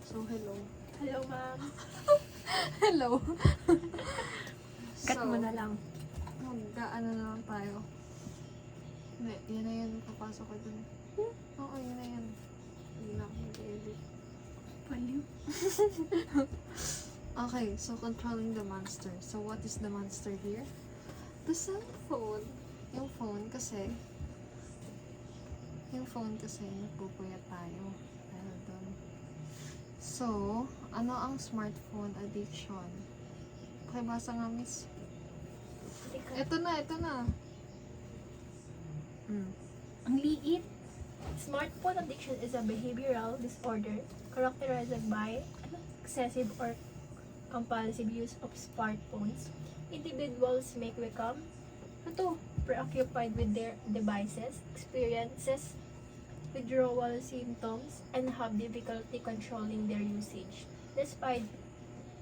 So, hello. Hello, ma'am. Hello. Cut mo na lang. Mag-ano na lang tayo. Hindi, yun na yun. Papasok ko dun. Oo, yun na yun. Hindi na ako mag-edit. Paliw. Okay, so controlling the monster. So, what is the monster here? The cell phone. Yung phone kasi, nagpupuyat tayo. Dahil dun. So, ano ang smartphone addiction? Pakibasa nga, miss. Ito na. Ang liit. Smartphone addiction is a behavioral disorder characterized by excessive or compulsive use of smartphones. Individuals may become preoccupied with their devices, experiences withdrawal symptoms, and have difficulty controlling their usage, despite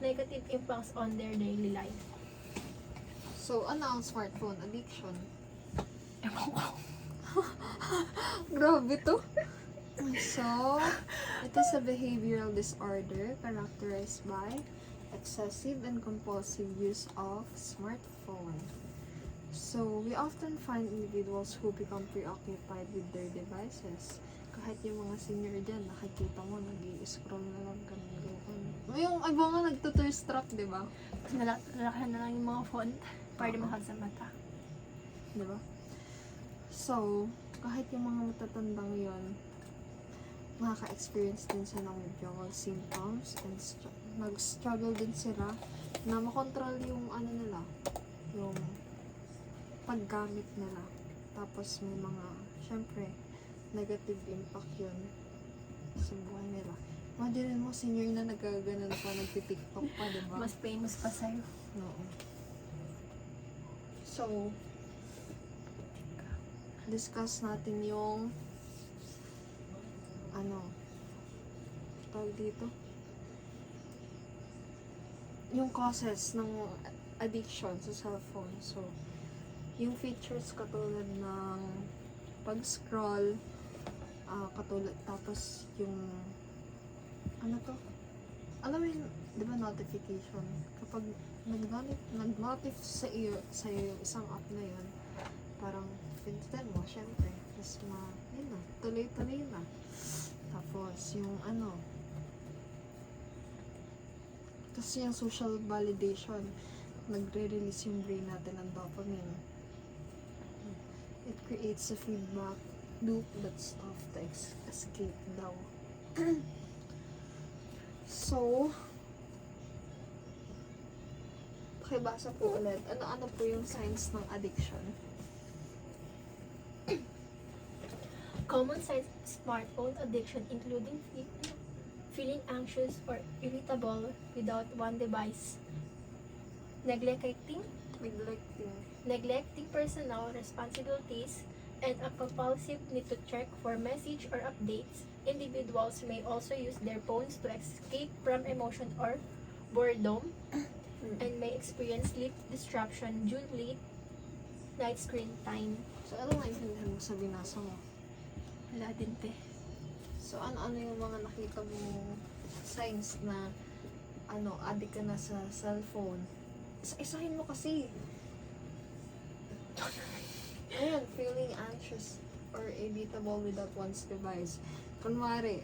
negative impacts on their daily life. So, ano ang smartphone addiction? Grabe to. So, it is a behavioral disorder characterized by excessive and compulsive use of smartphone. So, we often find individuals who become preoccupied with their devices. Kahit yung mga senior dyan, nakikita mo, nag-i-scroll na lang ganun. Yung iba nga nagtuturstrap, di ba? Nalakahan na lang yung mga font para di mahal sa mata. Di ba? So, kahit yung mga matatandang yon, nakaka-experience din sila ng withdrawal symptoms and nag-struggle din sila na makontrol yung ano nila, yung paggamit nila. Tapos may mga, syempre, negative impact yun sa buhay nila. Imagine mo, senior na nagkaganon pa, nagtitiktok pa, diba? Mas famous pa sa'yo. Oo. So, discuss natin yung tawag dito? Yung causes ng addiction sa cellphone. So, yung features katulad ng pag-scroll, katulad, tapos yung alam mo yun, di ba notification? Kapag nag-notif sa iyo yung isang app na yun, parang pinsan mo, syempre, tapos yun na, tuloy-tuloy na. Tapos yung tapos yung social validation, nagre-release yung brain natin ng dopamine. It creates a feedback loop that's tough to escape daw. So, pakibasa po ulit. Ano po yung signs ng addiction? Common signs of smartphone addiction including feeling anxious or irritable without one device, neglecting personal responsibilities, and a compulsive need to check for message or updates. Individuals may also use their phones to escape from emotion or boredom and may experience sleep disruption due to late night screen time. So, ano maintindihan mo sa binasa mo? Wala din, te. So, ano yung mga nakita mo signs na addict ka na sa cellphone? Isa-isahin mo kasi. Ayan, feeling anxious or irritable without one's device. Kunwari,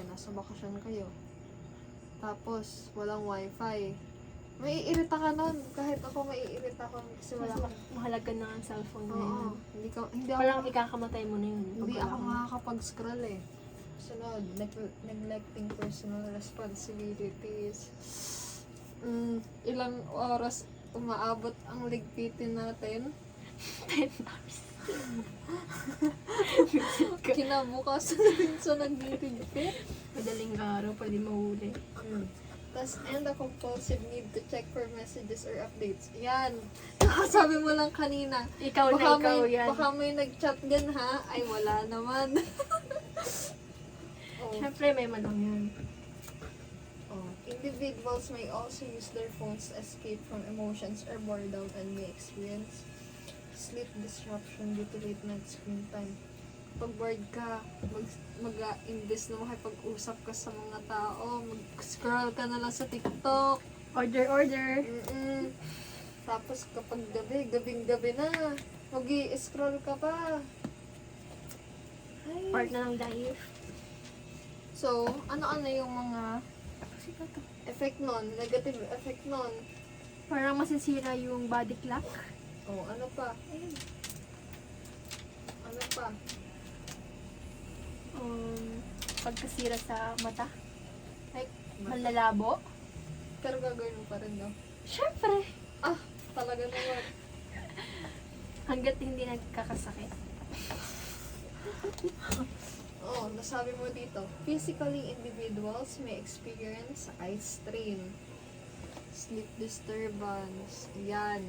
nasa bakasyon kayo. Tapos, walang wifi. Maiirita ka nun. Kahit ako maiirita ako kasi wala ka. Mahalaga na ang cellphone na Oo. yun. Hindi Parang ako, ikakamatay mo na yun. hindi ako makakapag-scroll eh. Sunod, neglecting personal responsibilities. Ilang oras umaabot ang ligpitin natin? 10 hours. Kinabukasan na rin sa nagdiligpit. Madaling araw, pwede mahuli. Tapos, and a compulsive need to check for messages or updates. Yan. Nakasabi mo lang kanina. Ikaw yan. Baka may nag-chat din ha? Ay, wala naman. Siyempre, may manong yan. Individuals may also use their phones to escape from emotions or boredom and may experience sleep disruption due to late night screen time. pag bored ka, imbes na makipag-usap ka sa mga tao, mag-scroll ka na lang sa TikTok. Order. Mm-mm. Tapos kapag gabing-gabi na, mag-i-scroll ka pa. Ay. Part na ng life. So, ano-ano yung mga effect nun, negative effect nun? Parang masisira yung body clock. Oh, ano pa? Ano pa? Pagkasira sa mata. Like, manlalabo. Pero gagawin mo pa rin, no? Syempre. Ah, talaga naman. Hanggat hindi nagkakasakit. Oh, nasabi mo dito, physically individuals may experience eye strain, sleep disturbance, yan,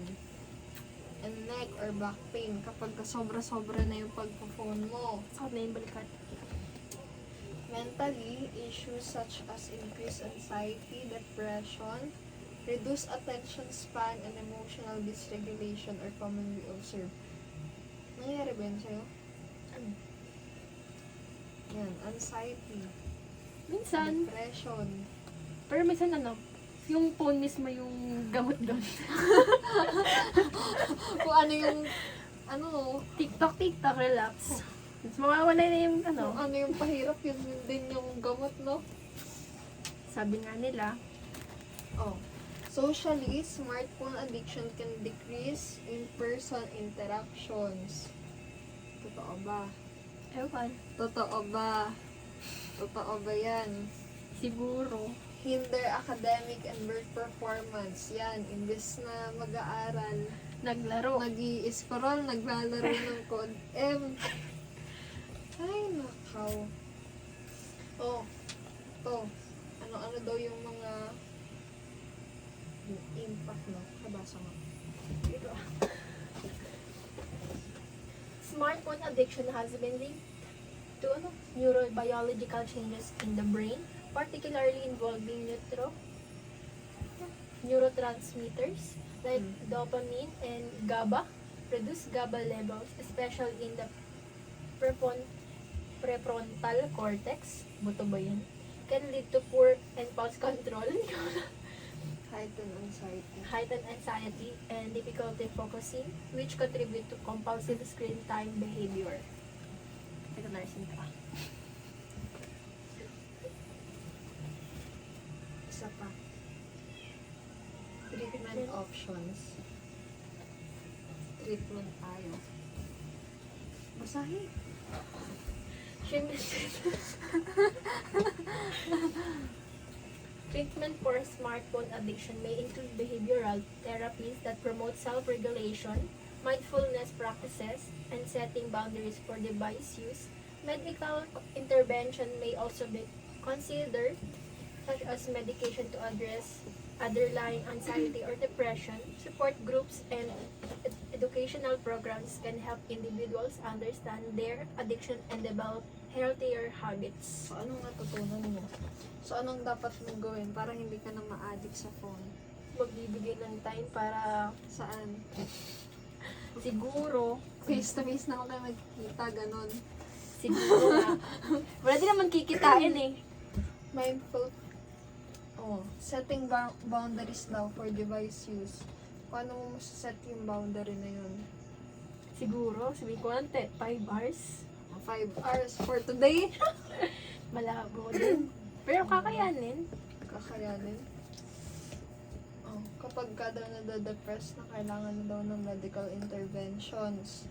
and neck or back pain kapag sobra-sobra na yung pagpo-phone mo. Sakit na yung balikat. Mentally, issues such as increased anxiety, depression, reduced attention span, and emotional dysregulation are commonly observed. Nangyayari ba yun sa'yo? Yan, anxiety, Minsan, depression. pero minsan yung phone mismo yung gamot doon. Kung ano yung, TikTok, relax. Mas mawawala na yung kung ano yung pahirap, yun din yung gamot, no? sabi nga nila, Oh. Socially, smartphone addiction can decrease in-person interactions. Totoo ba? ewan, Totoo ba? Totoo ba yan? siguro, Hinder academic and work performance. Yan, imbes na mag-aaral, naglaro. nag-i-scroll, naglalaro ng Code M. Ay, nakaw. Oh, to. Ano-ano daw yung mga impact, no? Kabasa mo. Smartphone addiction has been linked to neurobiological changes in the brain, particularly involving neurotransmitters like dopamine and GABA. Reduced GABA levels, especially in the prefrontal cortex, buto ba yun? Can lead to poor impulse control, heightened anxiety, and difficulty focusing, which contribute to compulsive screen time behavior. Ito nursing ka. Isa pa. Treatment options. Treatment tayo. Basahin. Treatment for smartphone addiction may include behavioral therapies that promote self-regulation, mindfulness practices, and setting boundaries for device use. Medical intervention may also be considered, such as medication to address underlying anxiety or depression. Support groups and educational programs can help individuals understand their addiction and develop healthier habits. So, anong natutunan mo? So, anong dapat mong gawin para hindi ka na ma-addict sa phone? Magbibigay ng time para Saan? siguro, Face-to-face na ako kayo magkikita, ganun. siguro nga. Wala din naman kikitain eh. Mindful. Oh, setting boundaries daw for device use. Paano mo set yung boundary na yun? Siguro, sabihin ko lang, 5 hours. 5 hours for today? Malabo din. Pero kakayanin. Kakayanin. Oh, kapag ka daw nade-depress na, kailangan na daw ng medical interventions.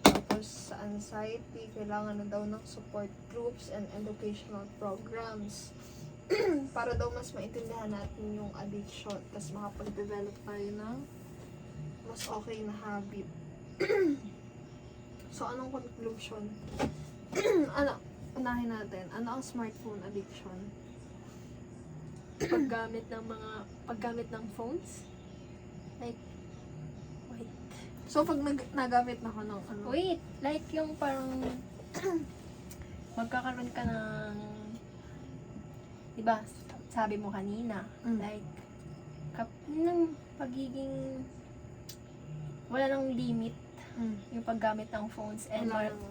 Tapos sa anxiety, kailangan na daw ng support groups and educational programs. Para daw mas maintindihan natin yung addiction. Tapos makapag-develop tayo ng mas okay na habit. So, anong conclusion? Unahin natin. Ano ang smartphone addiction? Paggamit ng phones. Like, wait. So, pag nagamit na ako ng ano? Wait, like yung parang magkakaroon ka ng, diba, sabi mo kanina, like, ng pagiging, wala nang limit yung paggamit ng phones and Wala or nang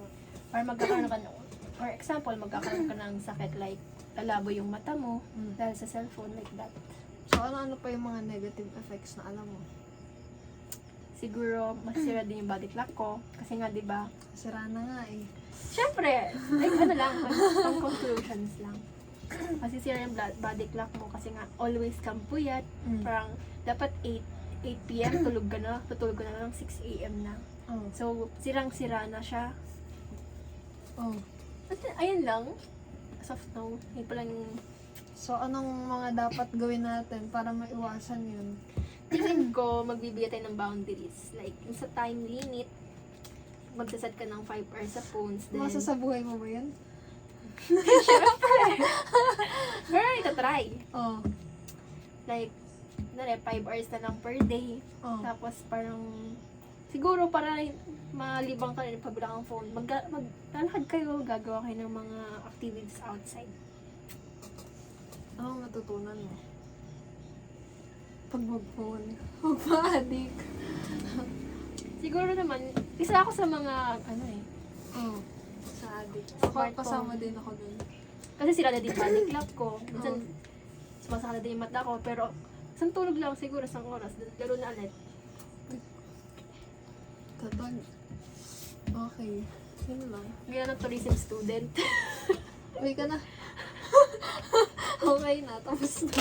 Or magkakaroon ka ng, for example, magkakaroon ka ng sakit like lalabo yung mata mo Mm. dahil sa cellphone like that. So, ano-ano pa yung mga negative effects na alam mo? Siguro, masira din yung body clock ko. Kasi nga, di ba, Sira na nga eh. syempre, like ano lang, pang conclusions lang. Masisira yung body clock mo kasi nga, always kang puyat. Mm. Parang, dapat 8 p.m. tulog ka na, tutulog ka na lang 6 a.m. na. Oh. So, sirang-sira na siya. Oh. At ayun lang. As of now, yun pa lang yung So, anong mga dapat gawin natin para maiwasan yun? tingin ko, magbibigay tayo ng boundaries. Like, yung sa time limit, magsaset ka ng 5 hours sa phones. Then, Masasabuhay mo ba yun? pero itatry. Oh. Like, 5 hours na lang per day. Oh. Tapos, parang, siguro para malibang ka rin pabilang ang phone. Maglalakad kayo, gagawa kayo ng mga activities outside. Anong natutunan mo? Pag mag-phone. Huwag ma-addict. Siguro naman, isa ako sa mga, Oh. Sa addict. Ako, Smartphone. kasama din ako dun. kasi sila na din body clock ko. Minsan, Oo. sumasakala din yung mata ko. Pero, isang tulog lang siguro, isang oras. Laro na ulit. Tatag. Okay. Yun lang. Ngayon ng tourism student. Uwi ka na. Okay na. Tapos na.